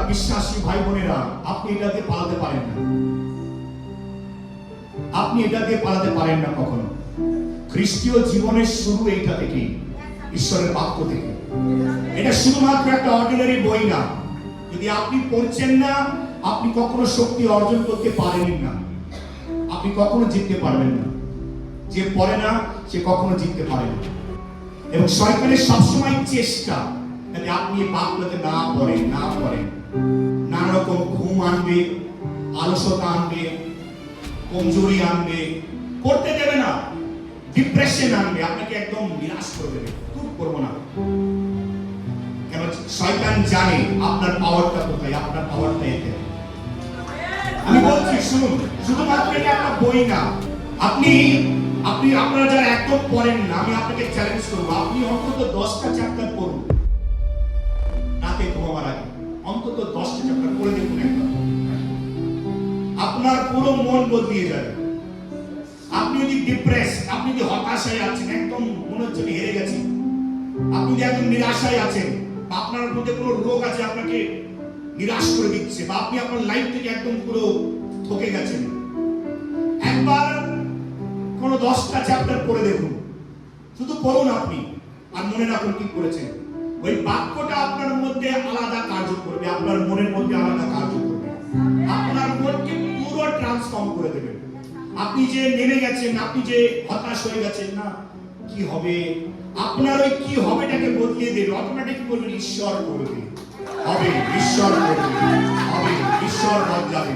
বিশ্বাসী ভাই বোনেরা, আপনি এটাকে পালাতে পারেন না। আপনি এটাকে পালাতে পারেন না কখনো। খ্রিস্টীয় জীবনের শুরু এইটা থেকেই, ঈশ্বরের বাক্য থেকে। এটা শুধুমাত্র একটা অর্ডিনারি বই না। যদি আপনি পড়ছেন না, আপনি কখনো শক্তি অর্জন করতে পারেন না, আপনি কখনো জিততে পারবেন না। যে পড়ে না সে কখনো জিততে পারে না। এবং শয়তানের সবসময় চেষ্টা যাতে আপনি বাক্যতে না পড়েন, নানা রকম ঘুম আনবে, আলসতা আনবে, কমজোরি আনবে, করতে দেবে না, ডিপ্রেশন আনবে, আপনাকে একদম নিরাশ করে দেবে। খুব করবো না, কেন শয়তান জানে আপনার পাওয়ারটা কোথায়, আপনার পাওয়ারটা এতে। আমি বলছি শুনুন, শুধুমাত্র এটা একটা বই না। আপনি আপনারা যারা একদম পড়েন না, আমি আপনাকে চ্যালেঞ্জ করবো, আপনি অন্তত 10টা চ্যাপ্টার পড়ুন রাতে ঘুমাবার আগে। অন্তত 10টা চ্যাপ্টার পড়ে দেখুন একবার, আপনার পুরো মন বদলিয়ে যাবে। আপনি যদি ডিপ্রেস, আপনি যদি হতাশায় আছেন, একদম মনে হচ্ছে হেরে গেছেন, আপনি যদি একদম নিরাশায় আছেন, বা আপনার মধ্যে কোনো রোগ আছে আপনাকে নিরাশ করে দিচ্ছে, বা আপনি আপনার লাইফ থেকে একদম পুরো ঠকে গেছেন, একবার কোন 10টা চ্যাপ্টার পড়ে দেখুন। শুধু পড়ুন আপনি, আর মনে রাখুন কি করেছেন। ওই বাক্যটা আপনার মধ্যে আলাদা কার্য করবে, আপনার মনের মধ্যে আলাদা কার্য করবে, আপনার মনকে পুরো ট্রান্সফর্ম করে দেবে। আপনি যে নেমে গেছেন, আপনি যে হতাশ হয়ে গেছেন না, কি হবে, আপনার ওই কি হবেটাকে বদলিয়ে দেবে। অটোমেটিক বলবেন ঈশ্বর করবে, হবে, ঈশ্বর করবে, হবে, ঈশ্বর বদলাবে।